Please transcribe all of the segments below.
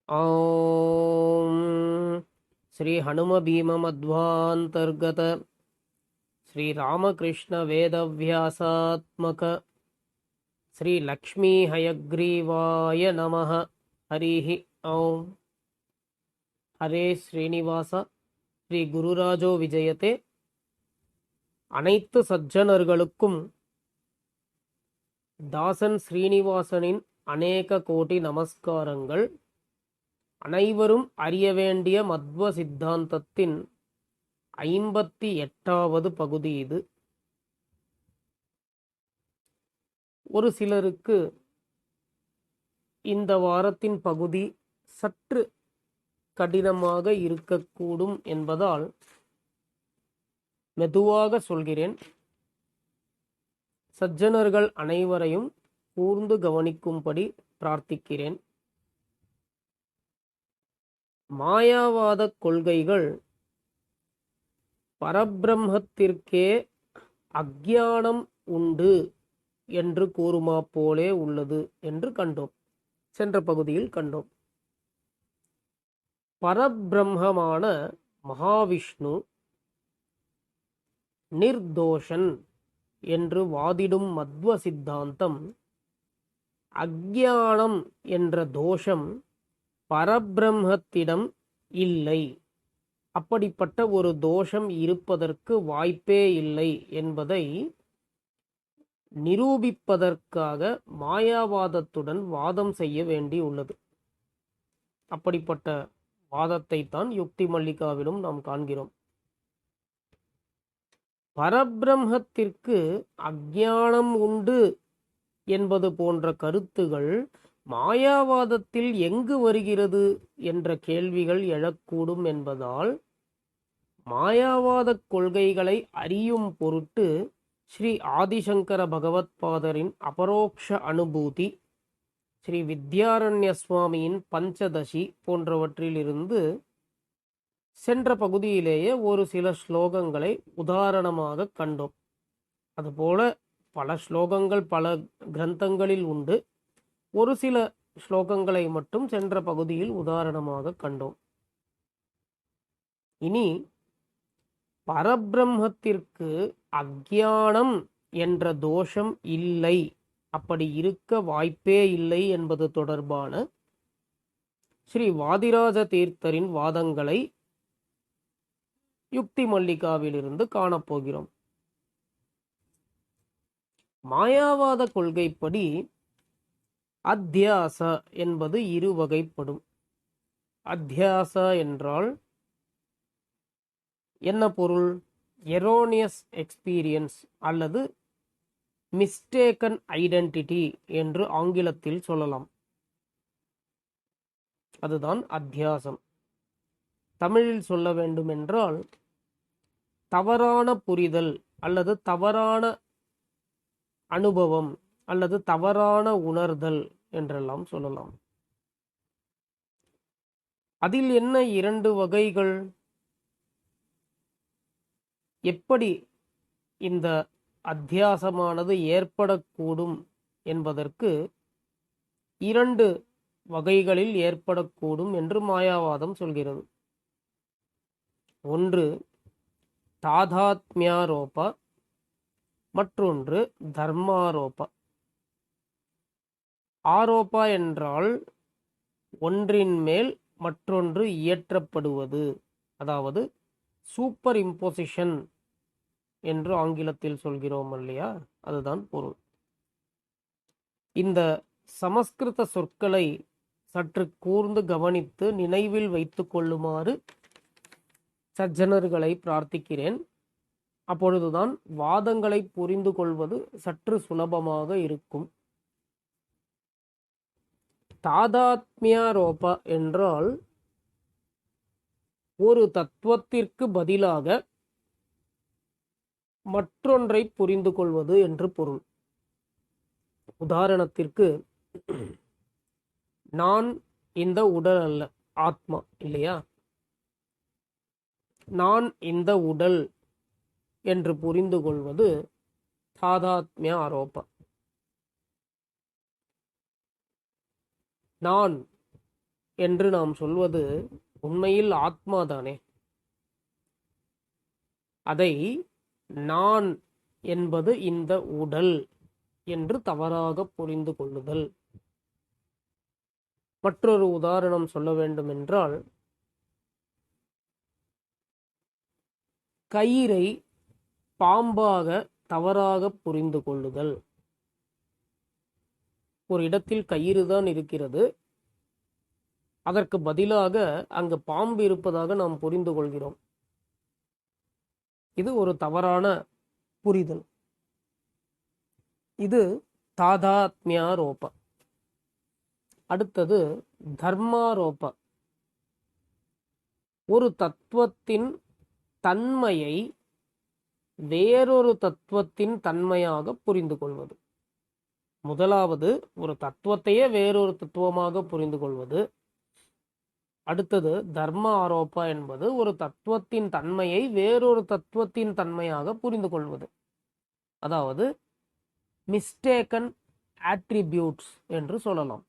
ॐ श्री हनुमभीममध्वान्तर्गत श्रीरामकृष्णवेदव्यासात्मक श्रीलक्ष्मीहयग्रीवाय नमः. हरिः ॐ. हरे श्रीनिवास. ஸ்ரீ குருராஜோ விஜயத்தே. அனைத்து சஜ்ஜனர்களுக்கும் தாசன் ஸ்ரீனிவாசனின் அநேக கோடி நமஸ்காரங்கள். அனைவரும் அறிய வேண்டிய மத்வ சித்தாந்தத்தின் 58வது பகுதி இது. ஒரு சிலருக்கு இந்த வாரத்தின் பகுதி சற்று கடினமாக இருக்கக்கூடும் என்பதால் மெதுவாக சொல்கிறேன். சஜ்ஜனர்கள் அனைவரையும் கூர்ந்து கவனிக்கும்படி பிரார்த்திக்கிறேன். மாயாவாத கொள்கைகள் பரபிரம்மத்திற்கே அக்ஞானம் உண்டு என்று கூறுமா போலே உள்ளது என்று கண்டோம். சென்ற பகுதியில் கண்டோம். பரபிரம்மமான மகாவிஷ்ணு நிர்தோஷன் என்று வாதிடும் மத்வ சித்தாந்தம் அக்ஞானம் என்ற தோஷம் பரபிரம்மத்திடம் இல்லை, அப்படிப்பட்ட ஒரு தோஷம் இருப்பதற்கு வாய்ப்பே இல்லை என்பதை நிரூபிப்பதற்காக மாயாவாதத்துடன் வாதம் செய்ய வேண்டியுள்ளது. அப்படிப்பட்ட வாதத்தை தான் யுக்தி மல்லிகாவிலும் நாம் காண்கிறோம். பரபிரம்மத்திற்கு அக்ஞானம் உண்டு என்பது போன்ற கருத்துகள் மாயாவாதத்தில் எங்கு வருகிறது என்ற கேள்விகள் எழக்கூடும் என்பதால் மாயாவாத கொள்கைகளை அறியும் பொருட்டு ஸ்ரீ ஆதிசங்கர பகவத்பாதரின் அபரோக்ஷ அனுபூதி, ஸ்ரீ வித்யாரண்ய சுவாமியின் பஞ்சதசி போன்றவற்றிலிருந்து சென்ற பகுதியிலேயே ஒரு சில ஸ்லோகங்களை உதாரணமாக கண்டோம். அதுபோல பல ஸ்லோகங்கள் பல கிரந்தங்களில் உண்டு. ஒரு சில ஸ்லோகங்களை மட்டும் சென்ற பகுதியில் உதாரணமாக கண்டோம். இனி பரபிரம்மத்திற்கு அக்ஞானம் என்ற தோஷம் இல்லை, அப்படி இருக்க வாய்ப்பே இல்லை என்பது தொடர்பான ஸ்ரீ வாதிராஜ தீர்த்தரின் வாதங்களை யுக்தி மல்லிகாவிலிருந்து காணப்போகிறோம். மாயாவாத கொள்கைப்படி அத்தியாச என்பது இரு வகைப்படும். அத்தியாச என்றால் என்ன பொருள்? எரோனியஸ் எக்ஸ்பீரியன்ஸ் அல்லது மிஸ்டேக்கன் ஐடென்டிட்டி என்று ஆங்கிலத்தில் சொல்லலாம். அதுதான் அத்தியாசம். தமிழில் சொல்ல வேண்டுமென்றால் தவறான புரிதல் அல்லது தவறான அனுபவம் அல்லது தவறான உணர்தல் என்றெல்லாம் சொல்லலாம். அதில் என்ன இரண்டு வகைகள்? எப்படி இந்த அத்தியாசமானது ஏற்படக்கூடும் என்பதற்கு இரண்டு வகைகளில் ஏற்படக்கூடும் என்று மாயாவாதம் சொல்கிறது. ஒன்று தாதாத்மியாரோப, மற்றொன்று தர்மாரோப. ஆரோபா என்றால் ஒன்றின் மேல் மற்றொன்று இயற்றப்படுவது, அதாவது சூப்பர் இம்போசிஷன் என்று ஆங்கிலத்தில் சொல்கிறோம் இல்லையா, அதுதான் பொருள். இந்த சமஸ்கிருத சொற்களை சற்று கூர்ந்து கவனித்து நினைவில் வைத்துக் கொள்ளுமாறு சஜ்ஜனர்களை பிரார்த்திக்கிறேன். அப்பொழுதுதான் வாதங்களை புரிந்து கொள்வது சற்று சுலபமாக இருக்கும். தாதாத்மியாரோப என்றால் ஒரு தத்துவத்திற்கு பதிலாக மற்றொன்றை புரிந்து கொள்வது என்று பொருள். உதாரணத்திற்கு, நான் இந்த உடல் அல்ல, ஆத்மா இல்லையா, நான் இந்த உடல் என்று புரிந்து கொள்வது தாதாத்மிய ஆரோபம். நான் என்று நாம் சொல்வது உண்மையில் ஆத்மாதானே. அதை நான் என்பது இந்த உடல் என்று தவறாக புரிந்து கொள்ளுதல். மற்றொரு உதாரணம் சொல்ல வேண்டும் என்றால், கயிறை பாம்பாக தவறாக புரிந்து கொள்ளுதல். ஒரு இடத்தில் கயிறு தான் இருக்கிறது, அதற்கு பதிலாக அங்கு பாம்பு இருப்பதாக நாம் புரிந்து கொள்கிறோம். இது ஒரு தவறான புரிதல். இது தாதாத்மியாரோப. அடுத்தது தர்மாரோப. ஒரு தத்துவத்தின் தன்மையை வேறொரு தத்துவத்தின் தன்மையாக புரிந்து கொள்வது. முதலாவது ஒரு தத்துவத்தையே வேறொரு தத்துவமாக புரிந்து கொள்வது. அடுத்தது தர்ம ஆரோபா என்பது ஒரு தத்துவத்தின் தன்மையை வேறொரு தத்துவத்தின் தன்மையாக புரிந்து கொள்வது. அதாவது மிஸ்டேக்கன் ஆட்ரிபியூட்ஸ் என்று சொல்லலாம்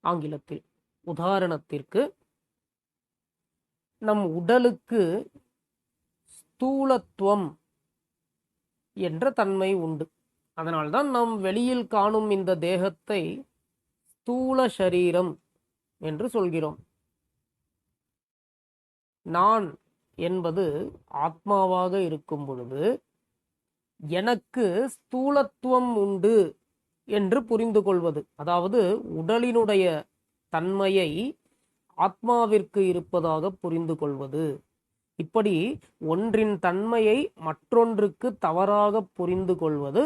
ஆங்கிலத்தில். உதாரணத்திற்கு, நம் உடலுக்கு ஸ்தூலத்துவம் என்ற தன்மை உண்டு. அதனால்தான் நாம் வெளியில் காணும் இந்த தேகத்தை ஸ்தூல சரீரம் என்று சொல்கிறோம். நான் என்பது ஆத்மாவாக இருக்கும் பொழுது எனக்கு ஸ்தூலத்துவம் உண்டு என்று புரிந்து கொள்வது. அதாவது உடலினுடைய தன்மையை ஆத்மாவிற்கு இருப்பதாக புரிந்து கொள்வது. இப்படி ஒன்றின் தன்மையை மற்றொன்றுக்கு தவறாக புரிந்து கொள்வது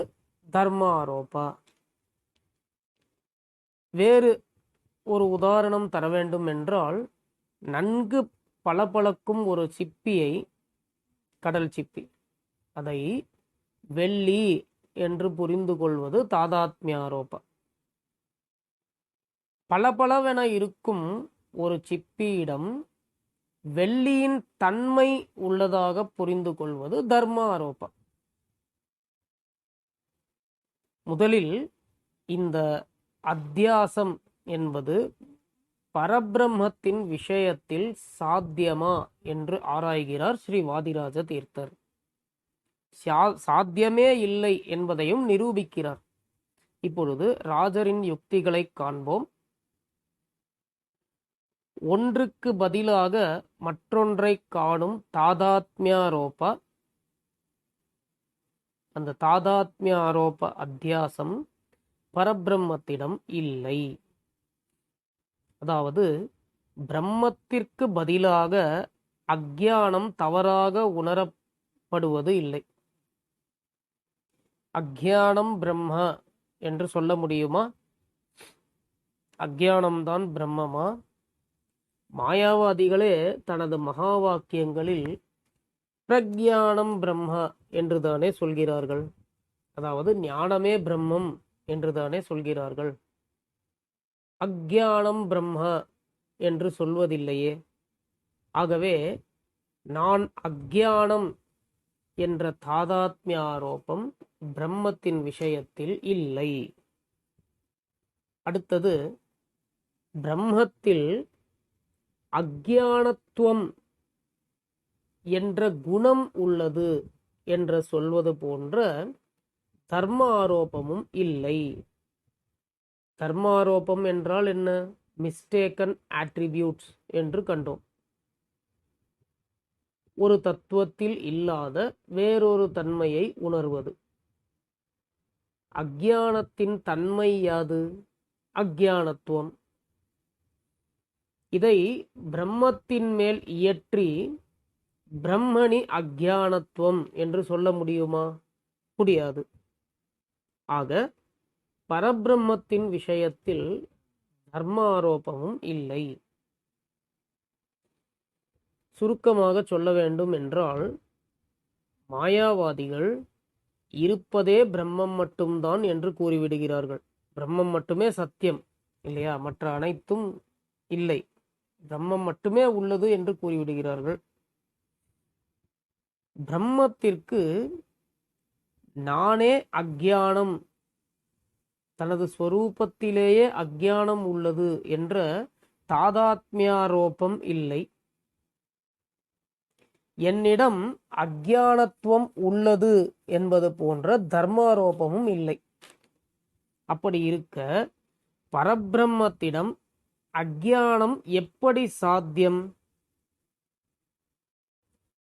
தர்மாரோபா. வேறு ஒரு உதாரணம் தர வேண்டும் என்றால், நன்கு பளபளக்கும் ஒரு சிப்பியை, கடல் சிப்பி, அதை வெள்ளி என்று புரிந்து கொள்வது தாதாத்மியாரோபா. பளபளவென இருக்கும் ஒரு சிப்பியிடம் வெள்ளியின் தன்மை உள்ளதாக புரிந்து கொள்வது தர்மாரோபா. முதலில் இந்த அத்தியாசம் என்பது பரபிரம்மத்தின் விஷயத்தில் சாத்தியமா என்று ஆராய்கிறார் ஸ்ரீ வாதிராஜ தீர்த்தர். சாத்தியமே இல்லை என்பதையும் நிரூபிக்கிறார். இப்பொழுது ராஜரின் யுக்திகளை காண்போம். ஒன்றுக்கு பதிலாக மற்றொன்றை காணும் தாதாத்மியாரோபா. அந்த தாதாத்மியாரோப அத்தியாசம் பரபிரம்மத்திடம் இல்லை. அதாவது பிரம்மத்திற்கு பதிலாக அக்ஞானம் தவறாக உணரப்படுவது இல்லை. அக்ஞானம் பிரம்ம என்று சொல்ல முடியுமா? அக்ஞானம்தான் பிரம்மமா? மாயாவாதிகளே தனது மகா வாக்கியங்களில் பிரக்ஞானம் பிரம்ம என்று தானே சொல்கிறார்கள். அதாவது ஞானமே பிரம்மம் என்று தானே சொல்கிறார்கள். அக்ஞானம் பிரம்ம என்று சொல்வதில்லையே. ஆகவே நான் அக்ஞானம் என்ற தாதாத்மியாரோபம் பிரம்மத்தின் விஷயத்தில் இல்லை. அடுத்தது, பிரம்மத்தில் அக்ஞானத்துவம் என்ற குணம் உள்ளது என்று சொல்வது போன்ற தர்ம ஆரோபமும் இல்லை. தர்மாரோபம் என்றால் என்ன? மிஸ்டேக்கன் ஆட்ரிபியூட்ஸ் என்று கண்டோம். ஒரு தத்துவத்தில் இல்லாத வேறொரு தன்மையை உணர்வது. அக்ஞானத்தின் தன்மை யாது? அக்ஞானத்துவம். இதை பிரம்மத்தின் மேல் இயற்றி பிரம்மணி அக்ஞானத்துவம் என்று சொல்ல முடியுமா? முடியாது. ஆக பரபிரம்மத்தின் விஷயத்தில் தர்மாரோபமும் இல்லை. சுருக்கமாக சொல்ல வேண்டும் என்றால், மாயாவாதிகள் இருப்பதே பிரம்மம் மட்டும்தான் என்று கூறிவிடுகிறார்கள். பிரம்மம் மட்டுமே சத்தியம் இல்லையா? மற்ற அனைத்தும் இல்லை, பிரம்மம் மட்டுமே உள்ளது என்று கூறிவிடுகிறார்கள். பிரம்மத்திற்கு நானே அக்ஞானம், தனது ஸ்வரூபத்திலேயே அக்ஞானம் உள்ளது என்ற தாதாத்மியாரோபம் இல்லை. என்னிடம் அக்ஞானத்துவம் உள்ளது என்பது போன்ற தர்மாரோபமும் இல்லை. அப்படி இருக்க பரபிரம்மத்திடம் அக்ஞானம் எப்படி சாத்தியம்?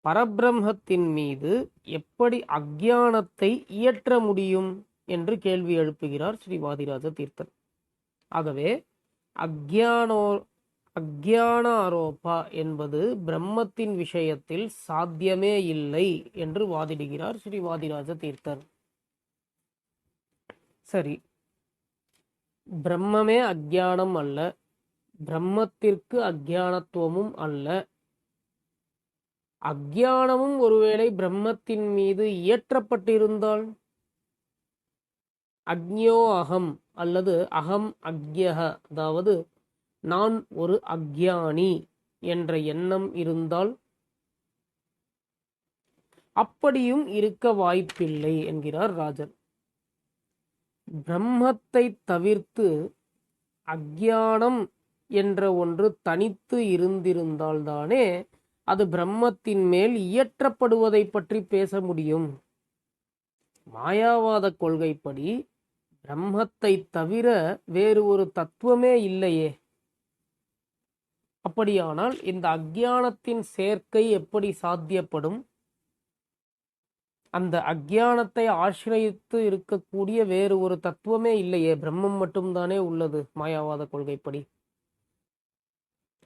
பரபிரம்மத்தின் மீது எப்படி அக்ஞானத்தை இயற்ற முடியும் என்று கேள்வி எழுப்புகிறார் ஸ்ரீ வாதிராஜ தீர்த்தர். ஆகவே அக்ஞான ஆரோபா என்பது பிரம்மத்தின் விஷயத்தில் சாத்தியமே இல்லை என்று வாதிடுகிறார் ஸ்ரீ வாதிராஜ தீர்த்தர். சரி, பிரம்மமே அக்ஞானம் அல்ல, பிரம்மத்திற்கு அக்ஞானத்துவமும் அல்ல. அக்ஞானமும் ஒருவேளை பிரம்மத்தின் மீது இயற்றப்பட்டிருந்தால், அக்ஞோ அகம் அல்லது அகம் அக்ஞக, அதாவது நான் ஒரு அக்ஞானி என்ற எண்ணம் இருந்தால், அப்படியும் இருக்க வாய்ப்பில்லை என்கிறார் ராஜர். பிரம்மத்தை தவிர்த்து அக்ஞானம் என்ற ஒன்று தனித்து இருந்திருந்தால்தானே அது பிரம்மத்தின் மேல் இயற்றப்படுவதை பற்றி பேச முடியும். மாயாவாத கொள்கைப்படி பிரம்மத்தை தவிர வேறு ஒரு தத்துவமே இல்லையே. அப்படியானால் இந்த அக்ஞானத்தின் சேர்க்கை எப்படி சாத்தியப்படும்? அந்த அக்ஞானத்தை ஆசிரியத்து இருக்கக்கூடிய வேறு ஒரு தத்துவமே இல்லையே, பிரம்மம் மட்டும்தானே உள்ளது மாயாவாத கொள்கைப்படி.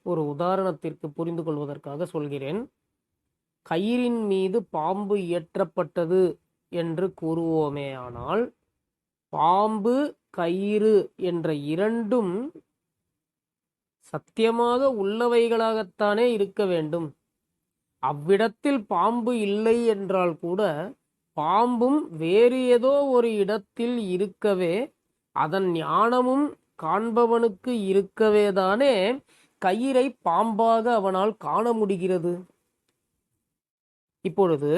ஒரு உதாரணத்திற்கு புரிந்து கொள்வதற்காக சொல்கிறேன். கயிறின் மீது பாம்பு இயற்றப்பட்டது என்று கூறுவோமே, ஆனால் பாம்பு கயிறு என்ற இரண்டும் சத்தியமாக உள்ளவைகளாகத்தானே இருக்க வேண்டும். அவ்விடத்தில் பாம்பு இல்லை என்றால் கூட பாம்பும் வேறு ஏதோ ஒரு இடத்தில் இருக்கவே, அதன் ஞானமும் காண்பவனுக்கு இருக்கவேதானே கயிறை பாம்பாக அவனால் காண முடிகிறது. இப்பொழுது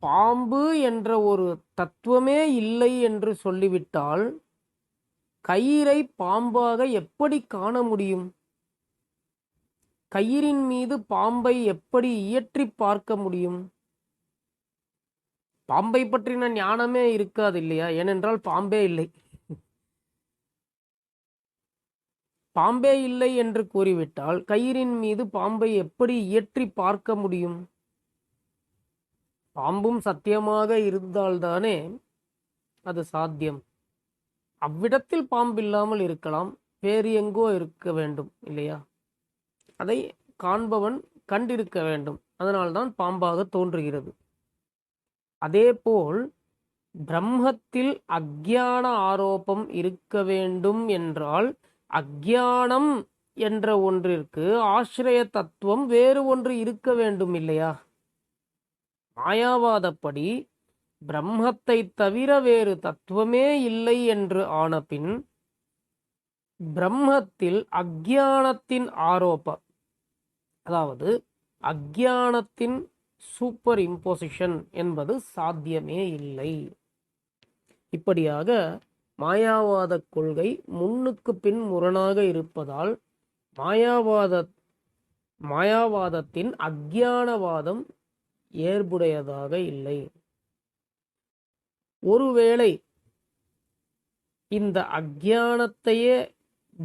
பாம்பு என்ற ஒரு தத்துவமே இல்லை என்று சொல்லிவிட்டால் கயிறை பாம்பாக எப்படி காண முடியும்? கயிறின் மீது பாம்பை எப்படி இயற்றி பார்க்க முடியும்? பாம்பை பற்றின ஞானமே இருக்காது இல்லையா? ஏனென்றால் பாம்பே இல்லை. பாம்பே இல்லை என்று கூறிவிட்டால் கயிறின் மீது பாம்பை எப்படி இயற்றி பார்க்க முடியும்? பாம்பும் சத்தியமாக இருந்தால்தானே அது சாத்தியம். அவ்விடத்தில் பாம்பில்லாமல் இருக்கலாம், வேறு எங்கோ இருக்க வேண்டும் இல்லையா? அதை காண்பவன் கண்டிருக்க வேண்டும். அதனால்தான் பாம்பாக தோன்றுகிறது. அதேபோல் பிரம்மத்தில் அக்ஞான ஆரோபம் இருக்க வேண்டும் என்றால் அக்ஞானம் என்ற ஒன்றிற்கு ஆசிரிய தத்துவம் வேறு ஒன்று இருக்க வேண்டும் இல்லையா? மாயாவாதப்படி பிரம்மத்தை தவிர வேறு தத்துவமே இல்லை என்று ஆனபின் பிரம்மத்தில் அக்ஞானத்தின் ஆரோபம், அதாவது அக்ஞானத்தின் சூப்பர் இம்போசிஷன் என்பது சாத்தியமே இல்லை. இப்படியாக மாயாவாத கொள்கை முன்னுக்கு பின் முரணாக இருப்பதால் மாயாவாதத்தின் அக்ஞானவாதம் ஏற்புடையதாக இல்லை. ஒருவேளை இந்த அக்ஞானத்தையே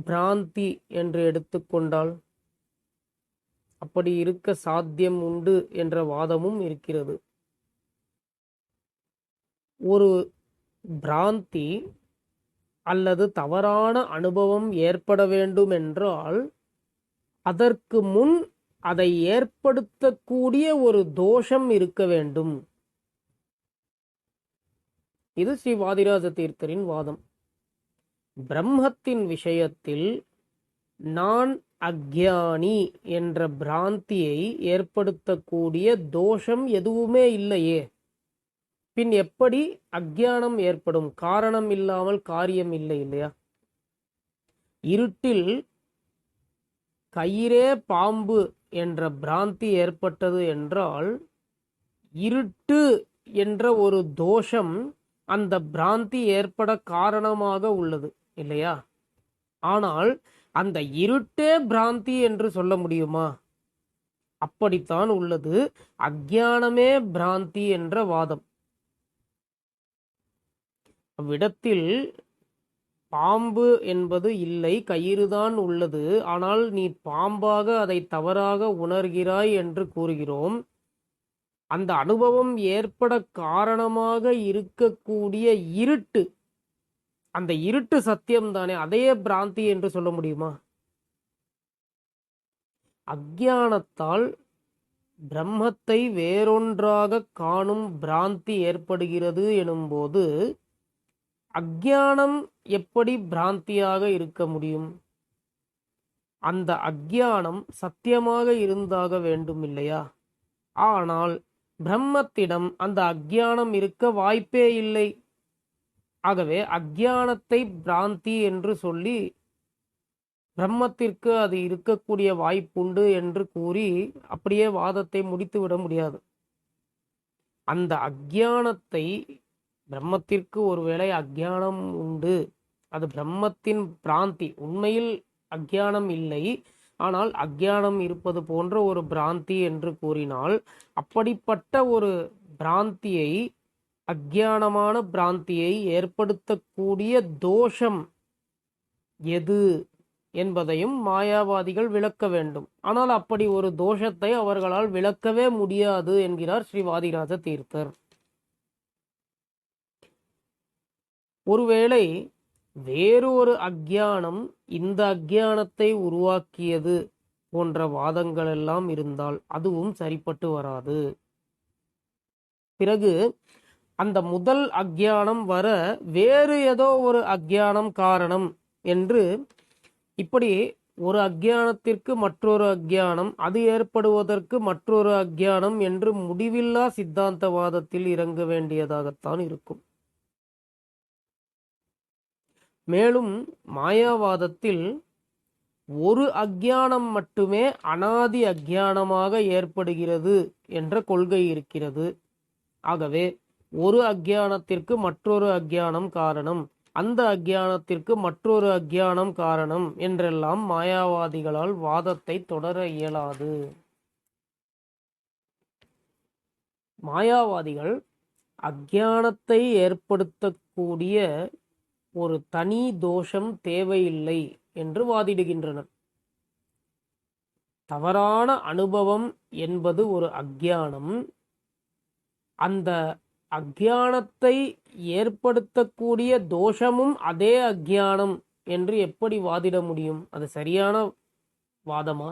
பிராந்தி என்று எடுத்துக்கொண்டால் அப்படி இருக்க சாத்தியம் உண்டு என்ற வாதமும் இருக்கிறது. ஒரு பிராந்தி அல்லது தவறான அனுபவம் ஏற்பட வேண்டும் என்றால் அதற்கு முன் அதை ஏற்படுத்தக்கூடிய ஒரு தோஷம் இருக்க வேண்டும். இது ஸ்ரீ வாதிராஜ தீர்த்தரின் வாதம். பிரம்மத்தின் விஷயத்தில் நான் அக்ஞானி என்ற பிராந்தியை ஏற்படுத்தக்கூடிய தோஷம் எதுவுமே இல்லையே, பின் எப்படி அக்ஞானம் ஏற்படும்? காரணம் இல்லாமல் காரியம் இல்லை இல்லையா? இருட்டில் கயிறே பாம்பு என்ற பிராந்தி ஏற்பட்டது என்றால் இருட்டு என்ற ஒரு தோஷம் அந்த பிராந்தி ஏற்பட காரணமாக உள்ளது இல்லையா? ஆனால் அந்த இருட்டே பிராந்தி என்று சொல்ல முடியுமா? அப்படித்தான் உள்ளது. அஞ்ஞானமே பிராந்தி என்ற வாதம். அவ்விடத்தில் பாம்பு என்பது இல்லை, கயிறுதான் உள்ளது. ஆனால் நீ பாம்பாக அதை தவறாக உணர்கிறாய் என்று கூறுகிறோம். அந்த அனுபவம் ஏற்பட காரணமாக இருக்கக்கூடிய இருட்டு, அந்த இருட்டு சத்தியம்தானே, அதையே பிராந்தி என்று சொல்ல முடியுமா? அஞ்ஞானத்தால் பிரம்மத்தை வேறொன்றாக காணும் பிராந்தி ஏற்படுகிறது எனும்போது அஞ்ஞானம் எப்படி பிராந்தியாக இருக்க முடியும்? அந்த அஞ்ஞானம் சத்தியமாக இருந்தாக வேண்டும் இல்லையா? ஆனால் பிரம்மத்திடம் அந்த அஞ்ஞானம் இருக்க வாய்ப்பே இல்லை. ஆகவே அஞ்ஞானத்தை பிராந்தி என்று சொல்லி பிரம்மத்திற்கு அது இருக்கக்கூடிய வாய்ப்புண்டு என்று கூறி அப்படியே வாதத்தை முடித்துவிட முடியாது. அந்த அஞ்ஞானத்தை, பிரம்மத்திற்கு ஒருவேளை அஞ்ஞானம் உண்டு, அது பிரம்மத்தின் பிராந்தி, உண்மையில் அஞ்ஞானம் இல்லை, ஆனால் அஞ்ஞானம் இருப்பது போன்ற ஒரு பிராந்தி என்று கூறினால், அப்படிப்பட்ட ஒரு பிராந்தியை, அஞ்ஞானமான பிராந்தியை ஏற்படுத்தக்கூடிய தோஷம் எது என்பதையும் மாயாவாதிகள் விளக்க வேண்டும். ஆனால் அப்படி ஒரு தோஷத்தை அவர்களால் விளக்கவே முடியாது என்கிறார் ஸ்ரீ வாதிராஜ தீர்த்தர். ஒருவேளை வேறு ஒரு அஞ்ஞானம் இந்த அஞ்ஞானத்தை உருவாக்கியது போன்ற வாதங்கள் எல்லாம் இருந்தால் அதுவும் சரிப்பட்டு வராது. பிறகு அந்த முதல் அஞ்ஞானம் வர வேறு ஏதோ ஒரு அஞ்ஞானம் காரணம் என்று, இப்படி ஒரு அஞ்ஞானத்திற்கு மற்றொரு அஞ்ஞானம், அது ஏற்படுவதற்கு மற்றொரு அஞ்ஞானம் என்று முடிவில்லா சித்தாந்தவாதத்தில் இறங்க வேண்டியதாகத்தான் இருக்கும். மேலும் மாயாவாதத்தில் ஒரு அஞ்ஞானம் மட்டுமே அனாதி அஞ்ஞானமாக ஏற்படுகிறது என்ற கொள்கை இருக்கிறது. ஆகவே ஒரு அஞ்ஞானத்திற்கு மற்றொரு அஞ்ஞானம் காரணம், அந்த அஞ்ஞானத்திற்கு மற்றொரு அஞ்ஞானம் காரணம் என்றெல்லாம் மாயாவாதிகளால் வாதத்தை தொடர இயலாது. மாயாவாதிகள் அஞ்ஞானத்தை ஏற்படுத்தக்கூடிய ஒரு தனி தோஷம் தேவையில்லை என்று வாதிடுகின்றனர். தவறான அனுபவம் என்பது ஒரு அஞ்ஞானம். அந்த அஞ்ஞானத்தை ஏற்படுத்தக்கூடிய தோஷமும் அதே அஞ்ஞானம் என்று எப்படி வாதிட முடியும்? அது சரியான வாதமா?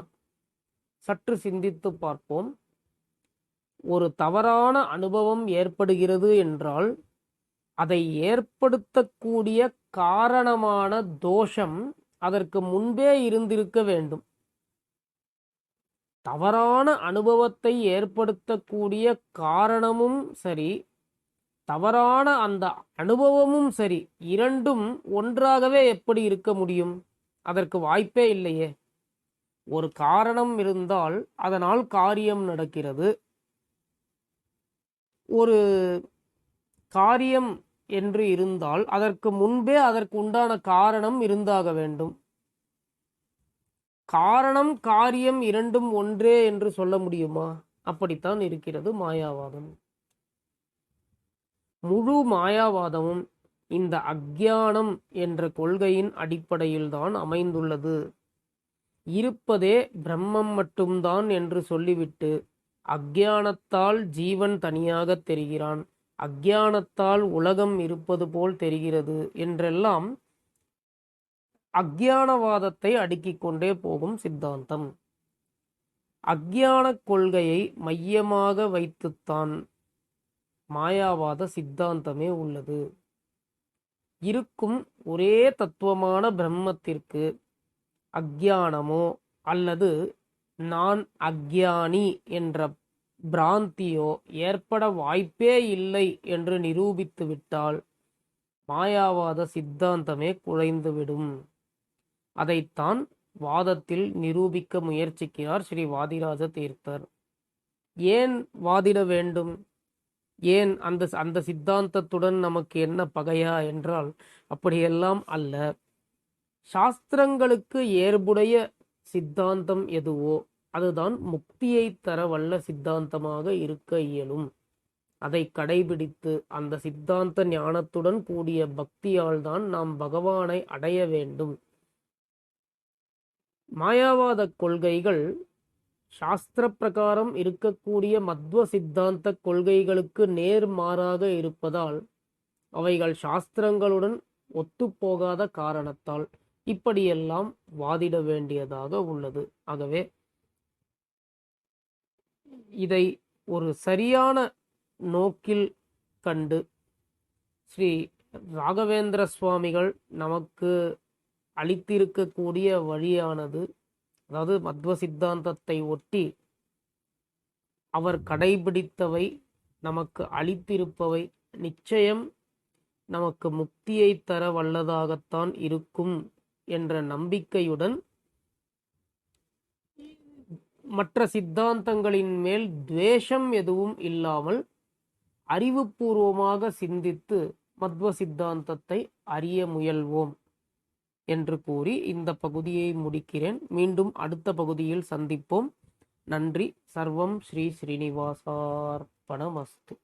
சற்று சிந்தித்து பார்ப்போம். ஒரு தவறான அனுபவம் ஏற்படுகிறது என்றால் அதை ஏற்படுத்தக்கூடிய காரணமான தோஷம் அதற்கு முன்பே இருந்திருக்க வேண்டும். தவறான அனுபவத்தை ஏற்படுத்தக்கூடிய காரணமும் சரி, தவறான அந்த அனுபவமும் சரி, இரண்டும் ஒன்றாகவே எப்படி இருக்க முடியும்? அதற்கு வாய்ப்பே இல்லையே. ஒரு காரணம் இருந்தால் அதனால் காரியம் நடக்கிறது. ஒரு காரியம் என்று இருந்தால் அதற்கு முன்பே அதற்கு உண்டான காரணம் இருந்தாக வேண்டும். காரணம் காரியம் இரண்டும் ஒன்றே என்று சொல்ல முடியுமா? அப்படித்தான் இருக்கிறது மாயாவாதம். முழு மாயாவாதமும் இந்த அஞ்ஞானம் என்ற கொள்கையின் அடிப்படையில்தான் அமைந்துள்ளது. இருப்பதே பிரம்மம் மட்டும்தான் என்று சொல்லிவிட்டு அஞ்ஞானத்தால் ஜீவன் தனியாக தெரிகிறான், அஞ்ஞானத்தால் உலகம் இருப்பது போல் தெரிகிறது என்றெல்லாம் அஞ்ஞானவாதத்தை அடுக்கிக் கொண்டே போகும் சித்தாந்தம். அஞ்ஞான கொள்கையை மையமாக வைத்துத்தான் மாயாவாத சித்தாந்தமே உள்ளது. இருக்கும் ஒரே தத்துவமான பிரம்மத்திற்கு அஞ்ஞானமோ அல்லது நான் அஞ்ஞானி என்ற பிராந்தியோ ஏற்பட வாய்ப்பே இல்லை என்று நிரூபித்துவிட்டால் மாயாவாத சித்தாந்தமே குலைந்துவிடும். அதைத்தான் வாதத்தில் நிரூபிக்க முயற்சிக்கிறார் ஸ்ரீ வாதிராஜ தீர்த்தர். ஏன் வாதிட வேண்டும்? ஏன் அந்த சித்தாந்தத்துடன் நமக்கு என்ன பகையா என்றால் அப்படியெல்லாம் அல்ல. சாஸ்திரங்களுக்கு ஏற்புடைய சித்தாந்தம் எதுவோ அதுதான் முக்தியை தர வல்ல சித்தாந்தமாக இருக்க இயலும். அதை கடைபிடித்து அந்த சித்தாந்த ஞானத்துடன் கூடிய பக்தியால் தான் நாம் பகவானை அடைய வேண்டும். மாயாவாத கொள்கைகள் சாஸ்திர பிரகாரம் இருக்கக்கூடிய மத்வ சித்தாந்த கொள்கைகளுக்கு நேர்மாறாக இருப்பதால், அவைகள் சாஸ்திரங்களுடன் ஒத்துப்போகாத காரணத்தால் இப்படியெல்லாம் வாதிட வேண்டியதாக உள்ளது. ஆகவே இதை ஒரு சரியான நோக்கில் கண்டு ஸ்ரீ ராகவேந்திர சுவாமிகள் நமக்கு அளித்திருக்கக்கூடிய வழியானது, அதாவது மத்வ சித்தாந்தத்தை ஒட்டி அவர் கடைபிடித்தவை, நமக்கு அளித்திருப்பவை நிச்சயம் நமக்கு முக்தியை தர வல்லதாகத்தான் இருக்கும் என்ற நம்பிக்கையுடன் மற்ற சித்தாந்தங்களின் மேல் துவேஷம் எதுவும் இல்லாமல் அறிவுபூர்வமாக சிந்தித்து மத்வ சித்தாந்தத்தை அறிய முயல்வோம் என்று கூறி இந்த பகுதியை முடிக்கிறேன். மீண்டும் அடுத்த பகுதியில் சந்திப்போம். நன்றி. சர்வம் ஸ்ரீ ஸ்ரீனிவாசார்ப்பணமஸ்து.